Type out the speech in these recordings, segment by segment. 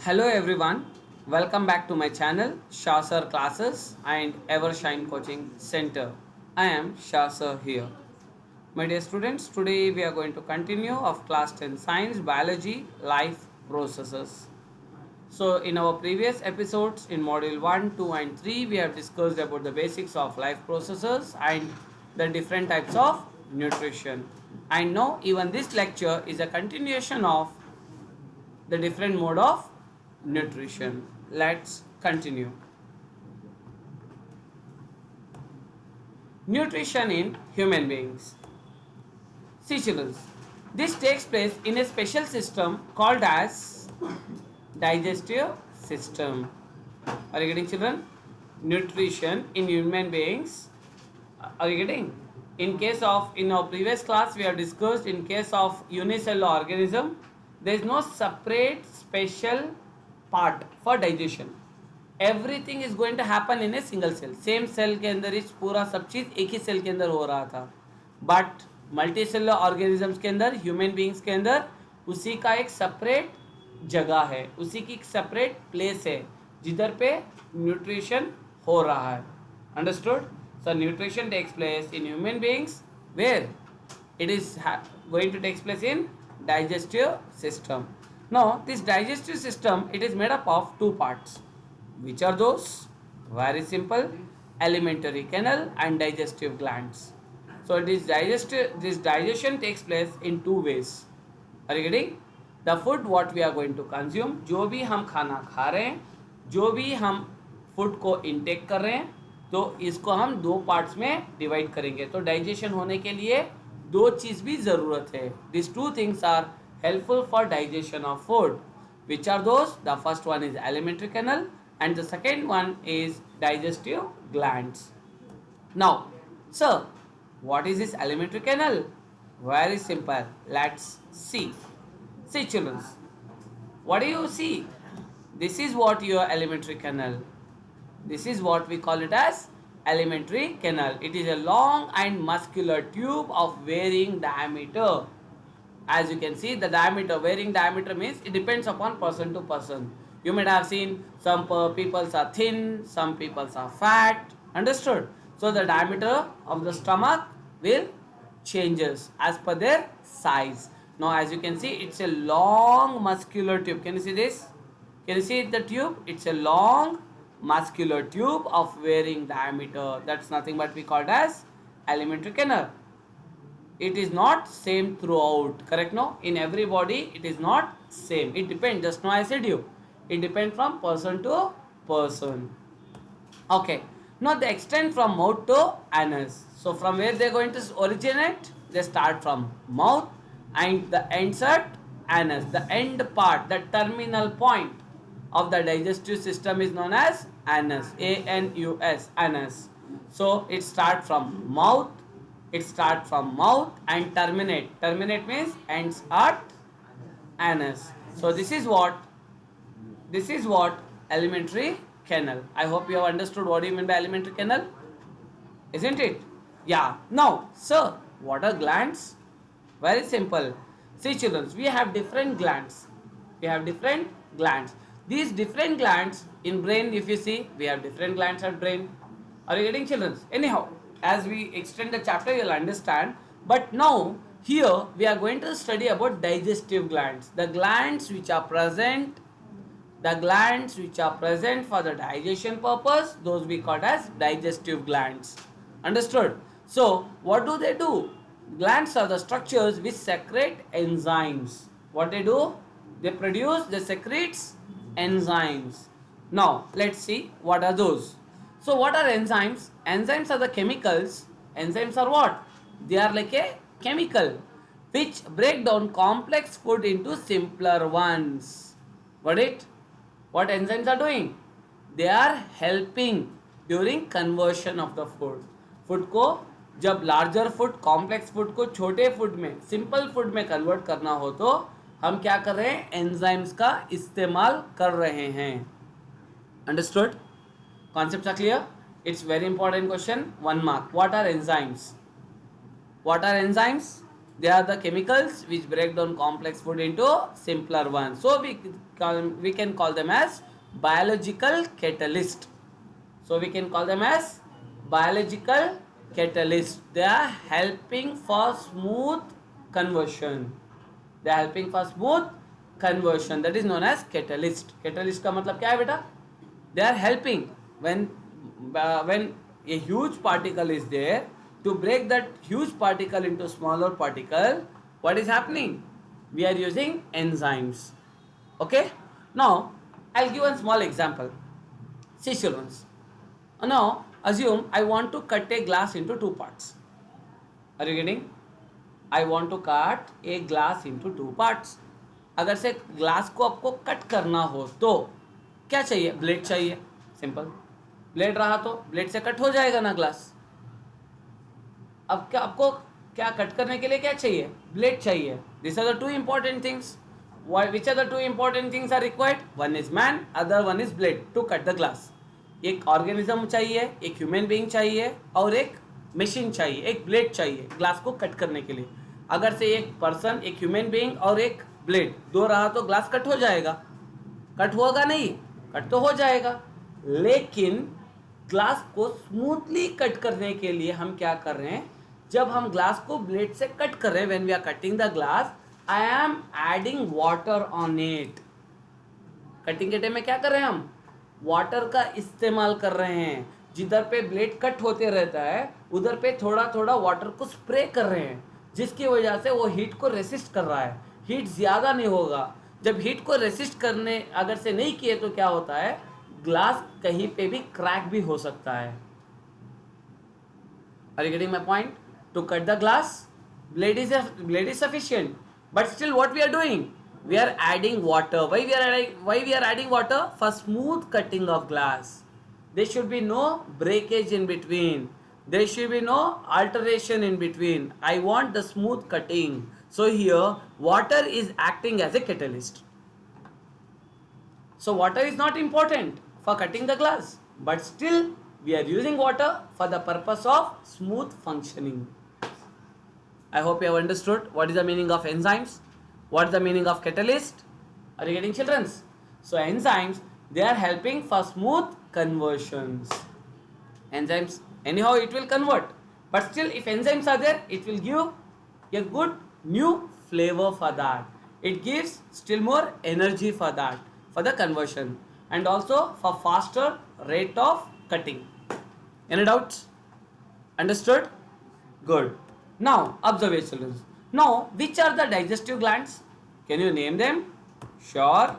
Hello everyone, welcome back to my channel Shah Sir Classes and Evershine Coaching Center. I am Shah Sir here. My dear students, today we are going to continue of class 10 Science, Biology, Life Processes. So in our previous episodes in module 1, 2 and 3 we have discussed about the basics of life processes and the different types of nutrition. And now even this lecture is a continuation of the different mode of nutrition. Let's continue. Nutrition in human beings. See children, this takes place in a special system called as digestive system. Are you getting children? Nutrition in human beings. Are you getting? In our previous class we have discussed in case of unicellular organism, there is no separate special part for digestion. Everything is going to happen in a single cell. Same cell के अंदर ही पूरा सब चीज एक ही cell के अंदर हो रहा था. बट मल्टी सेलुलर ऑर्गेनिजम्स के अंदर, ह्यूमन बींग्स के अंदर उसी का एक सेपरेट जगह है, उसी की एक सेपरेट प्लेस है जिधर पे न्यूट्रिशन हो रहा है. Understood? So nutrition takes place in human beings where it is going to take place in digestive system. Now this digestive system, it is made up of two parts. Which are those? Very simple: alimentary canal and digestive glands. So this digestion takes place in two ways. Are you getting? The food what we are going to consume, जो भी हम खाना खा रहे हैं, जो भी हम फूड को इनटेक कर रहे हैं, तो इसको हम दो पार्ट्स में डिवाइड करेंगे. तो डाइजेशन होने के लिए दो चीज़ भी ज़रूरत है. This two things are helpful for digestion of food. Which are those? The first one is alimentary canal and the second one is digestive glands. Now, sir, what is this alimentary canal? Very simple. Let's see. See children, what do you see? This is what your alimentary canal. This is what we call it as alimentary canal. It is a long and muscular tube of varying diameter. As you can see, the diameter, varying diameter means it depends upon person to person. You might have seen some people are thin, some people are fat. Understood? So the diameter of the stomach will changes as per their size. Now as you can see, it's a long muscular tube. Can you see this? Can you see the tube? It's a long muscular tube of varying diameter. That's nothing but we call it as alimentary canal. It is not same throughout. Correct? No? In every body it is not same. It depends. Just now I said you. It depends from person to person. Okay. Now they extend from mouth to anus. So from where they are going to originate? They start from mouth and the ends at anus. The end part, the terminal point of the digestive system is known as anus. A-N-U-S, anus. So it starts from mouth. It starts from mouth and terminate. Terminate means ends at anus. So this is what alimentary canal. I hope you have understood what do you mean by alimentary canal, isn't it? Yeah. Now sir, what are glands? Very simple. See children, we have different glands. These different glands in brain, if you see, we have different glands at brain. Are you getting children? Anyhow, as we extend the chapter you'll understand. But now here we are going to study about digestive glands. The glands which are present for the digestion purpose, those we call as digestive glands. Understood? So what do? Glands are the structures which secrete enzymes. What they do? They secrete enzymes. Now let's see what are those. So what are enzymes? Enzymes are the chemicals. Enzymes are what? They are like a chemical which break down complex food into simpler ones. Got it? What enzymes are doing? They are helping during conversion of the food. Food को जब larger food, complex food को छोटे food में, simple food में convert करना हो तो हम क्या कर रहे हैं? एंजाइम्स का इस्तेमाल कर रहे हैं. Understood? Concepts are clear? It's very important question. 1 mark. What are enzymes? They are the chemicals which break down complex food into simpler ones. So we we can call them as biological catalyst. So we can call them as biological catalyst. They are helping for smooth conversion. They are helping for smooth conversion. That is known as catalyst. Catalyst का मतलब क्या है बेटा? They are helping when a huge particle is there, to break that huge particle into smaller particle. What is happening? We are using enzymes. Okay. Now I'll give one small example. See children. Now assume I want to cut a glass into two parts. Are you getting? I want to cut a glass into two parts. अगर से glass को आपको cut करना हो तो क्या चाहिए? Blade चाहिए. सिंपल. ब्लेड रहा तो ब्लेड से कट हो जाएगा ना ग्लास. अब क्या आपको क्या कट करने के लिए क्या चाहिए? ब्लेड चाहिए. These are the two important things. Which are the two important things are required? One is man, other one is blade to cut the glass. एक ऑर्गेनिज्म चाहिए, एक ह्यूमन बीइंग चाहिए और एक मशीन चाहिए, एक ब्लेड चाहिए ग्लास को कट करने के लिए. अगर से एक पर्सन, एक ह्यूमन बीइंग और एक ब्लेड दो रहा तो ग्लास कट हो जाएगा. कट होगा नहीं? कट तो हो जाएगा. लेकिन ग्लास को स्मूथली कट करने के लिए हम क्या कर रहे हैं? जब हम ग्लास को ब्लेड से कट कर रहे हैं, when we are cutting the glass, I am adding water on it. Cutting के टाइम में क्या कर रहे हैं हम? वाटर का इस्तेमाल कर रहे हैं. जिधर पे ब्लेड कट होते रहता है उधर पे थोड़ा थोड़ा वाटर को स्प्रे कर रहे हैं, जिसकी वजह से वो हीट को रेसिस्ट कर रहा है. हीट ज़्यादा नहीं होगा. जब हीट को रेसिस्ट करने अगर से नहीं किए तो क्या होता है? ग्लास कहीं पे भी क्रैक भी हो सकता है. Are you getting my point? To cut the glass, blade is sufficient, but still what we are doing? We are adding water. Why we are adding water? For smooth cutting of glass. There should be no breakage in between. There should be no alteration in between. I want the smooth cutting. So here water is acting as a catalyst. So water is not important for cutting the glass, but still we are using water for the purpose of smooth functioning. I hope you have understood what is the meaning of enzymes, what is the meaning of catalyst. Are you getting, children? So enzymes, they are helping for smooth conversions. Enzymes, anyhow it will convert, but still if enzymes are there, it will give a good new flavor for that. It gives still more energy for that, for the conversion, and also for faster rate of cutting. Any doubts? Understood? Good. Now observations. Now which are the digestive glands? Can you name them? Sure.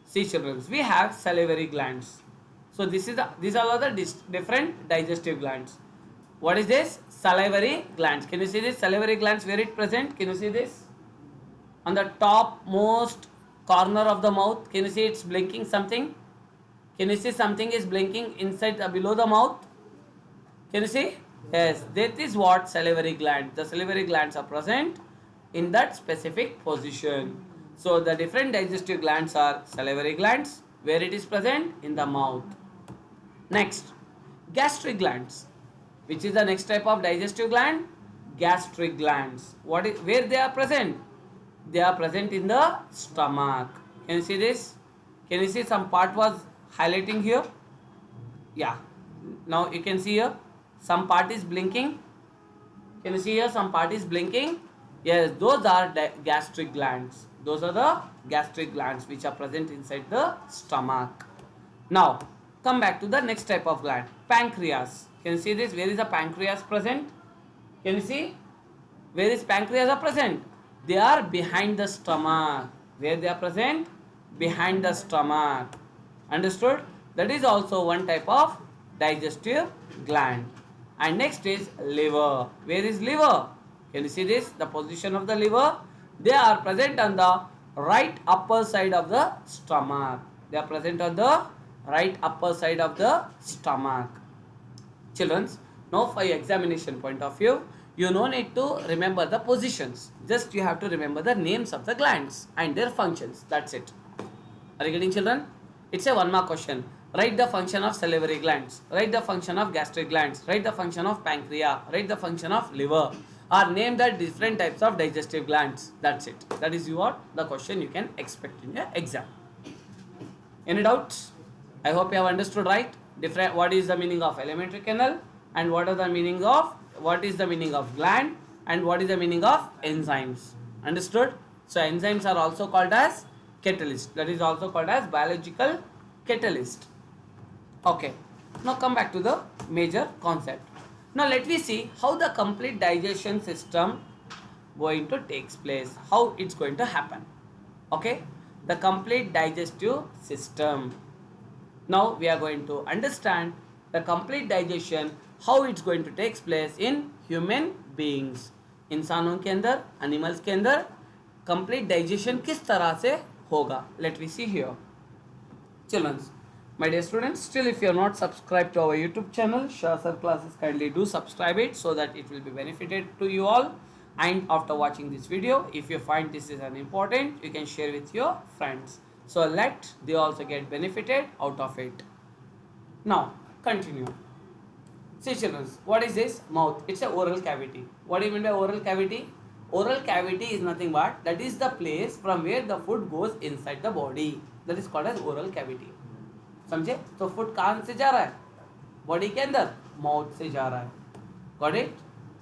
See children, we have salivary glands. So these are the different digestive glands. What is this? Salivary glands. Can you see this salivary glands where it present? Can you see this? On the top most corner of the mouth, can you see it's blinking something? Can you see something is blinking inside below the mouth? Can you see? Yes, that is what salivary gland. The salivary glands are present in that specific position. So the different digestive glands are salivary glands, where it is present in the mouth. Next, gastric glands. Which is the next type of digestive gland? Gastric glands. Where they are present? They are present in the stomach. Can you see this? Can you see some part was highlighting here? Yeah. Now you can see here some part is blinking. Can you see here some part is blinking? Yes, those are gastric glands. Those are the gastric glands which are present inside the stomach. Now come back to the next type of gland, pancreas. Can you see this? Where is the pancreas present? Can you see? Where is pancreas are present? They are behind the stomach. Where they are present? Behind the stomach. Understood? That is also one type of digestive gland. And next is liver. Where is liver? Can you see this? The position of the liver? They are present on the right upper side of the stomach. They are present on the right upper side of the stomach. Children, now for examination point of view, you no need to remember the positions. Just you have to remember the names of the glands and their functions. That's it. Are you getting, children? It's a one mark question. Write the function of salivary glands. Write the function of gastric glands. Write the function of pancreas. Write the function of liver. Or name the different types of digestive glands. That's it. That is what the question you can expect in your exam. Any doubts? I hope you have understood, right? Different. What is the meaning of alimentary canal, and what is the meaning of gland, and what is the meaning of enzymes? Understood? So enzymes are also called as catalyst. That is also called as biological catalyst. Okay. Now come back to the major concept. Now let me see how the complete digestion system going to takes place. How it's going to happen. Okay. The complete digestive system. Now we are going to understand the complete digestion, how it's going to take place in human beings. इंसानों के अंदर, animals के अंदर complete digestion किस तरह से होगा. Let me see here. Children, my dear students, still if you are not subscribed to our YouTube channel, Shah Sir Classes, kindly do subscribe it so that it will be benefited to you all. And after watching this video, if you find this is an important, you can share with your friends. So let they also get benefited out of it. Now continue. See children, what is this? Mouth. It's a oral cavity. What do you mean by oral cavity? Oral cavity is nothing but that is the place from where the food goes inside the body. That is called as oral cavity. समझे? तो food कहाँ से जा रहा है? Body के अंदर, mouth से जा रहा है. Got it?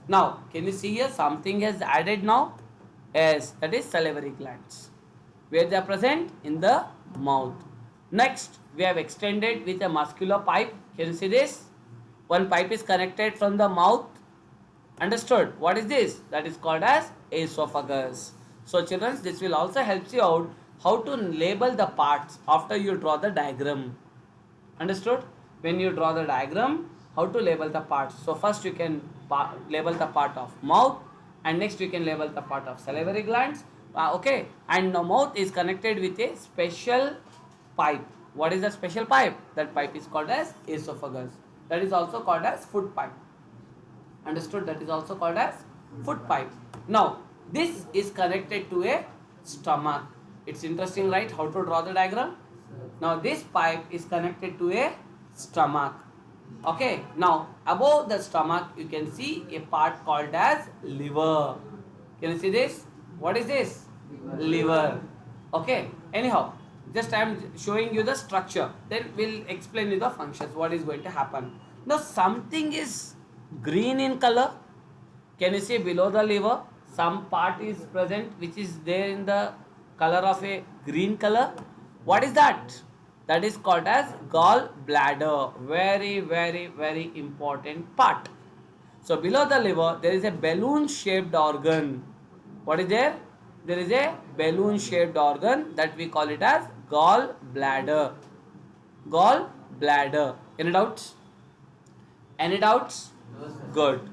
Now, can you see here something has added now? Yes, that is salivary glands. Where they are present? In the mouth. Next, we have extended with a muscular pipe. Can you see this? One pipe is connected from the mouth. Understood? What is this? That is called as esophagus. So children, this will also help you out how to label the parts after you draw the diagram. Understood? When you draw the diagram, how to label the parts. So first you can label the part of mouth, and next you can label the part of salivary glands. Okay, and the mouth is connected with a special pipe. What is the special pipe? That pipe is called as esophagus. That is also called as food pipe. Understood? That is also called as food pipe. Now this is connected to a stomach. It's interesting, right? How to draw the diagram? Now this pipe is connected to a stomach. Okay, now above the stomach you can see a part called as liver. Can you see this? What is this? Liver. Okay, anyhow, just I am showing you the structure, then we'll explain you the functions, what is going to happen. Now something is green in color. Can you see below the liver some part is present which is there in the color of a green color? What is that? That is called as gallbladder. Very, very, very important part. So below the liver there is a balloon shaped organ. What is there? There is a balloon shaped organ that we call it as gallbladder. Gallbladder. Any doubts? Any doubts? Good.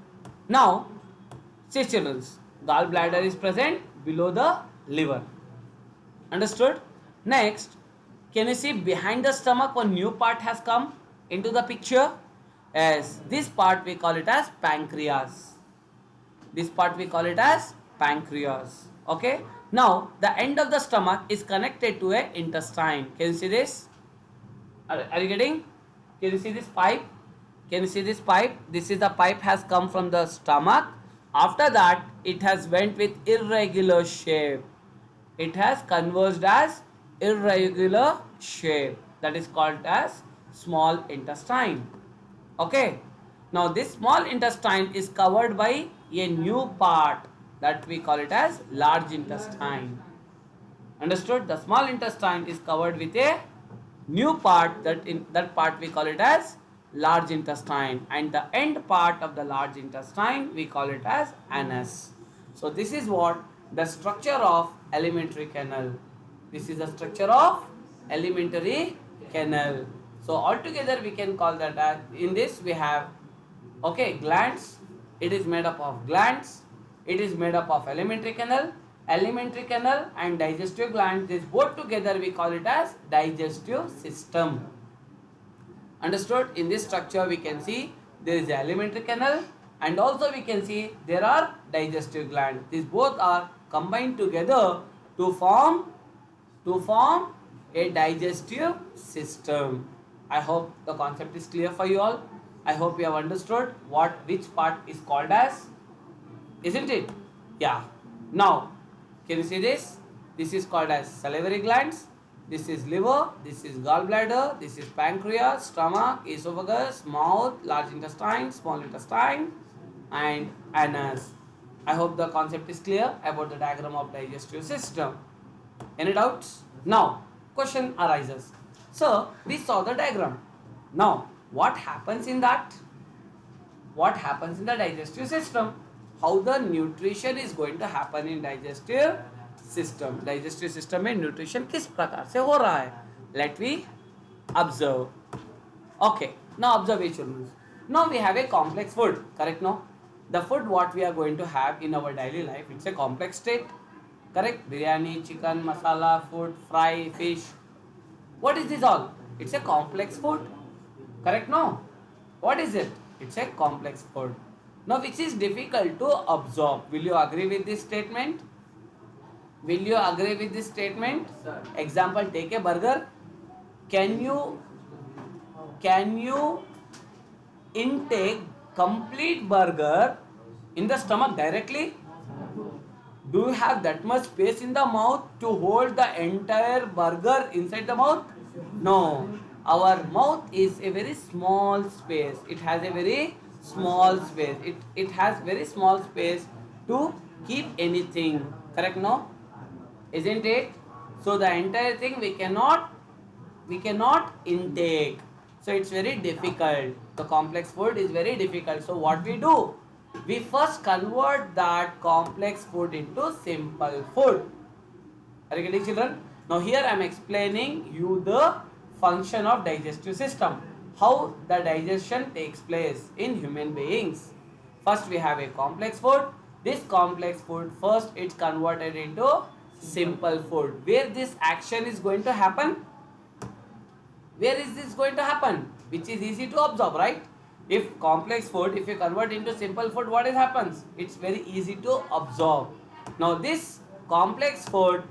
Now, see children, gallbladder is present below the liver. Understood? Next, can you see behind the stomach one new part has come into the picture? Yes, this part we call it as pancreas. This part we call it as pancreas. Okay. Now the end of the stomach is connected to a intestine. Can you see this? Are you getting? Can you see this pipe? Can you see this pipe? This is the pipe has come from the stomach. After that, it has went with irregular shape. It has converged as irregular shape. That is called as small intestine. Okay. Now this small intestine is covered by a new part that we call it as large intestine. Understood? The small intestine is covered with a new part, that in that part we call it as large intestine, and the end part of the large intestine we call it as anus. So this is what the structure of alimentary canal. This is the structure of alimentary canal. So altogether we can call that as, in this we have, okay, glands. It is made up of glands. It is made up of alimentary canal and digestive gland. This both together we call it as digestive system. Understood? In this structure we can see there is the alimentary canal, and also we can see there are digestive glands. These both are combined together to form a digestive system. I hope the concept is clear for you all. I hope you have understood which part is called as, isn't it? Yeah. Now, can you see this? This is called as salivary glands. This is liver, this is gallbladder, this is pancreas, stomach, esophagus, mouth, large intestine, small intestine, and anus. I hope the concept is clear about the diagram of digestive system. Any doubts? Now, question arises. So, we saw the diagram. Now, what happens in that? What happens in the digestive system? How the nutrition is going to happen in digestive system? Digestive system में nutrition किस प्रकार से हो रहा है? Let we observe. Okay, now observation rules. Now we have a complex food, correct? No, the food what we are going to have in our daily life, it's a complex state, correct? Biryani, chicken, masala, food, fry, fish. What is this all? It's a complex food, correct? No, what is it? It's a complex food. Now, which is difficult to absorb. Will you agree with this statement? Will you agree with this statement? Sir. Example, take a burger. Can you intake complete burger in the stomach directly? Do you have that much space in the mouth to hold the entire burger inside the mouth? No. Our mouth is a very small space. It has a very small space. It has very small space to keep anything. Correct? No? Isn't it? So the entire thing we cannot intake. So it's very difficult. The complex food is very difficult. So what we do? We first convert that complex food into simple food. Are you getting, children? Now here I am explaining you the function of digestive system. How the digestion takes place in human beings. First we have a complex food. This complex food first it's converted into simple food. Where this action is going to happen? Where is this going to happen? Which is easy to observe, right? If complex food, if you convert into simple food, what happens? It's very easy to absorb. Now this complex food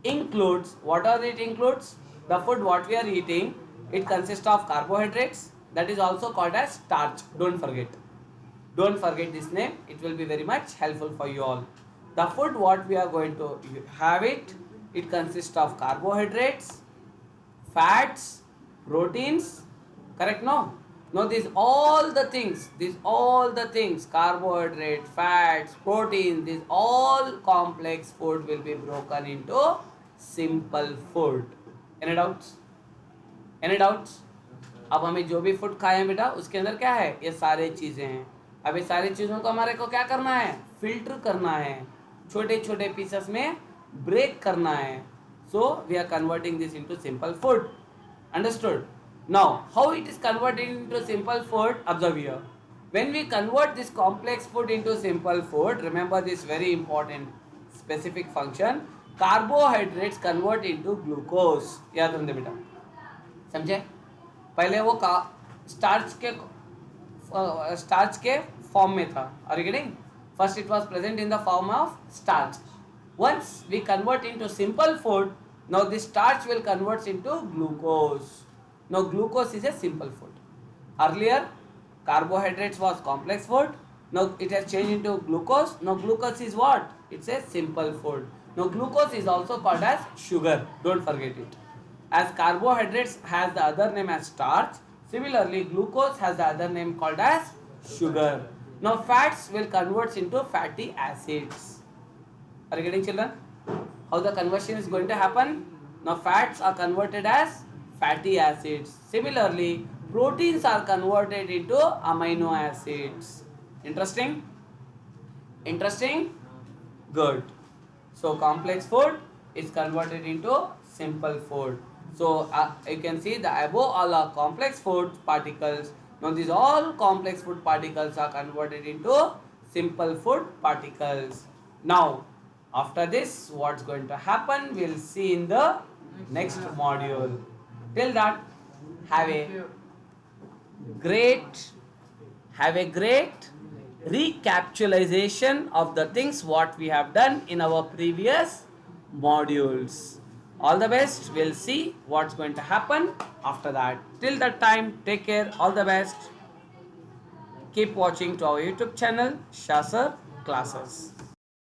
includes, what are it includes? The food what we are eating, it consists of carbohydrates, that is also called as starch. Don't forget. Don't forget this name. It will be very much helpful for you all. The food what we are going to have it consists of carbohydrates, fats, proteins, correct? No? Now these all the things, carbohydrate, fats, protein, these all complex food will be broken into simple food. Any doubts? Any doubts? अब हमें जो भी food खाए हैं बेटा उसके अंदर क्या है? ये सारे चीजें हैं. अब ये सारी चीजों को हमारे को क्या करना है? फिल्टर करना है, छोटे छोटे पीसेस में ब्रेक करना है. So we are converting this into simple food. Understood? Now, how it is converted into simple food? Observe here. When we convert this complex food into simple food, remember this very important specific function. Carbohydrates convert into glucose. याद रखना बेटा. समझे? पहले वो starch के form में था. Are you getting? First it was present in the form of starch. Once we convert into simple food, now this starch will convert into glucose. Now glucose is a simple food. Earlier carbohydrates was complex food. Now it has changed into glucose. Now glucose is what? It's a simple food. Now glucose is also called as sugar. Don't forget it. As carbohydrates has the other name as starch, similarly glucose has the other name called as sugar. Now fats will convert into fatty acids. Are you getting, children? How the conversion is going to happen? Now fats are converted as fatty acids. Similarly, proteins are converted into amino acids. Interesting? Interesting? Good. So complex food is converted into simple food. So you can see the above all are complex food particles. Now these all complex food particles are converted into simple food particles. Now after this what's going to happen we'll see in the next module. Till that, have a great recapitulation of the things what we have done in our previous modules. All the best. We'll see what's going to happen after that. Till that time, take care. All the best. Keep watching to our YouTube channel, Shah Sir Classes.